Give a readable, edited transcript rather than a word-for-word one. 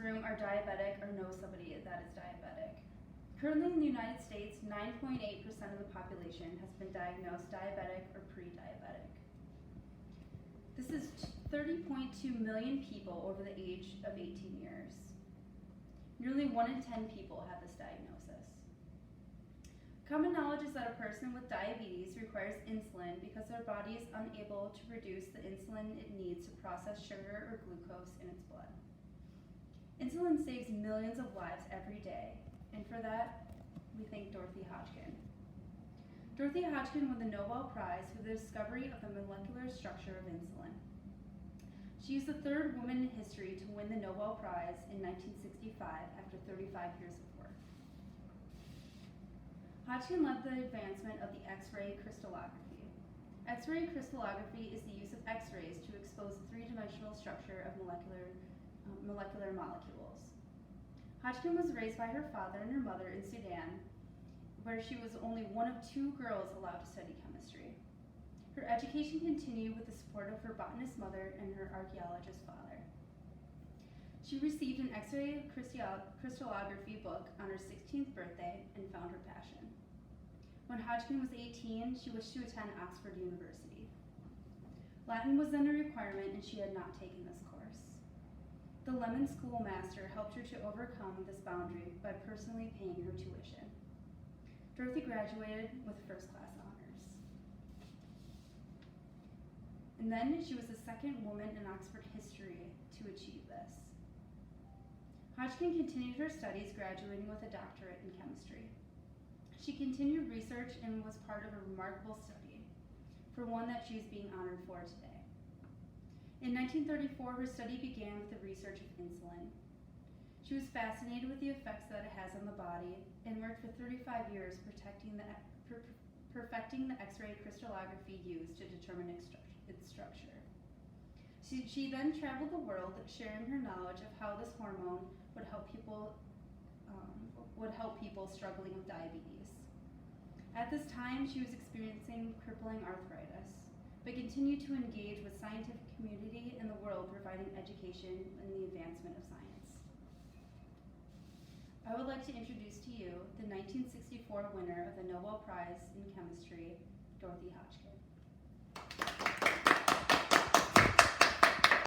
room are diabetic or know somebody that is diabetic. Currently in the United States, 9.8% of the population has been diagnosed diabetic or pre-diabetic. This is 30.2 million people over the age of 18 years. Nearly 1 in 10 people have this diagnosis. Common knowledge is that a person with diabetes requires insulin because their body is unable to produce the insulin it needs to process sugar or glucose in its blood. Insulin saves millions of lives every day, and for that, we thank Dorothy Hodgkin. Dorothy Hodgkin won the Nobel Prize for the discovery of the molecular structure of insulin. She is the third woman in history to win the Nobel Prize in 1965 after 35 years of work. Hodgkin led the advancement of the X-ray crystallography. X-ray crystallography is the use of X-rays to expose the three-dimensional structure of molecular molecules. Hodgkin was raised by her father and her mother in Sudan, where she was only one of 2 girls allowed to study chemistry. Her education continued with the support of her botanist mother and her archaeologist father. She received an X-ray crystallography book on her 16th birthday and found her passion. When Hodgkin was 18, she wished to attend Oxford University. Latin was then a requirement and she had not taken this course. The Lemon schoolmaster helped her to overcome this boundary by personally paying her tuition. Dorothy graduated with first-class honors. And then she was the second woman in Oxford history to achieve this. Hodgkin continued her studies, graduating with a doctorate in chemistry. She continued research and was part of a remarkable study, for one that she is being honored for today. In 1934, her study began with the research of insulin. She was fascinated with the effects that it has on the body and worked for 35 years perfecting the X-ray crystallography used to determine its structure. She then traveled the world sharing her knowledge of how this hormone would help people struggling with diabetes. At this time, she was experiencing crippling arthritis, but continued to engage with scientific community in the world, providing education and the advancement of science. I would like to introduce to you the 1964 winner of the Nobel Prize in Chemistry, Dorothy Hodgkin.